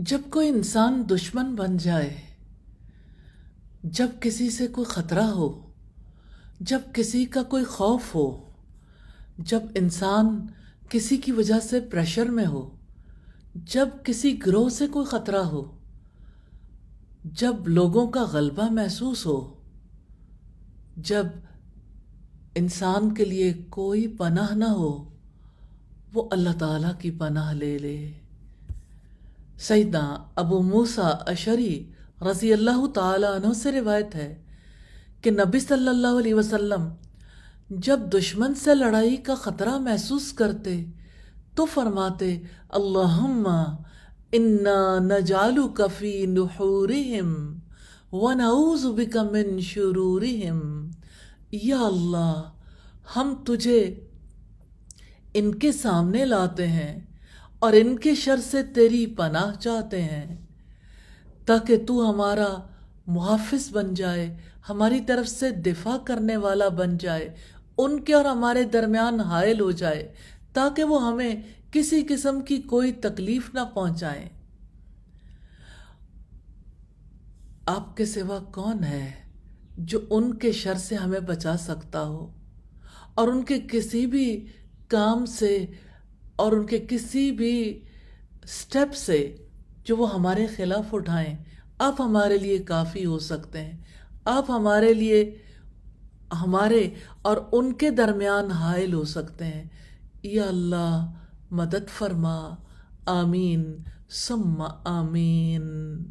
جب کوئی انسان دشمن بن جائے، جب کسی سے کوئی خطرہ ہو، جب کسی کا کوئی خوف ہو، جب انسان کسی کی وجہ سے پریشر میں ہو، جب کسی گروہ سے کوئی خطرہ ہو، جب لوگوں کا غلبہ محسوس ہو، جب انسان کے لیے کوئی پناہ نہ ہو، وہ اللہ تعالیٰ کی پناہ لے لے۔ سیدنا ابو موسیٰ اشعری رضی اللہ تعالیٰ عنہ سے روایت ہے کہ نبی صلی اللہ علیہ وسلم جب دشمن سے لڑائی کا خطرہ محسوس کرتے تو فرماتے، اللہم انا نجعلک فی نحورہم ونعوذ بک من شرورہم۔ یا اللہ، ہم تجھے ان کے سامنے لاتے ہیں اور ان کے شر سے تیری پناہ چاہتے ہیں، تاکہ تو ہمارا محافظ بن جائے، ہماری طرف سے دفاع کرنے والا بن جائے، ان کے اور ہمارے درمیان حائل ہو جائے، تاکہ وہ ہمیں کسی قسم کی کوئی تکلیف نہ پہنچائیں۔ آپ کے سوا کون ہے جو ان کے شر سے ہمیں بچا سکتا ہو، اور ان کے کسی بھی کام سے اور ان کے کسی بھی سٹیپ سے جو وہ ہمارے خلاف اٹھائیں؟ آپ ہمارے لیے کافی ہو سکتے ہیں، آپ ہمارے لیے ہمارے اور ان کے درمیان حائل ہو سکتے ہیں۔ یا اللہ، مدد فرما، آمین ثم آمین۔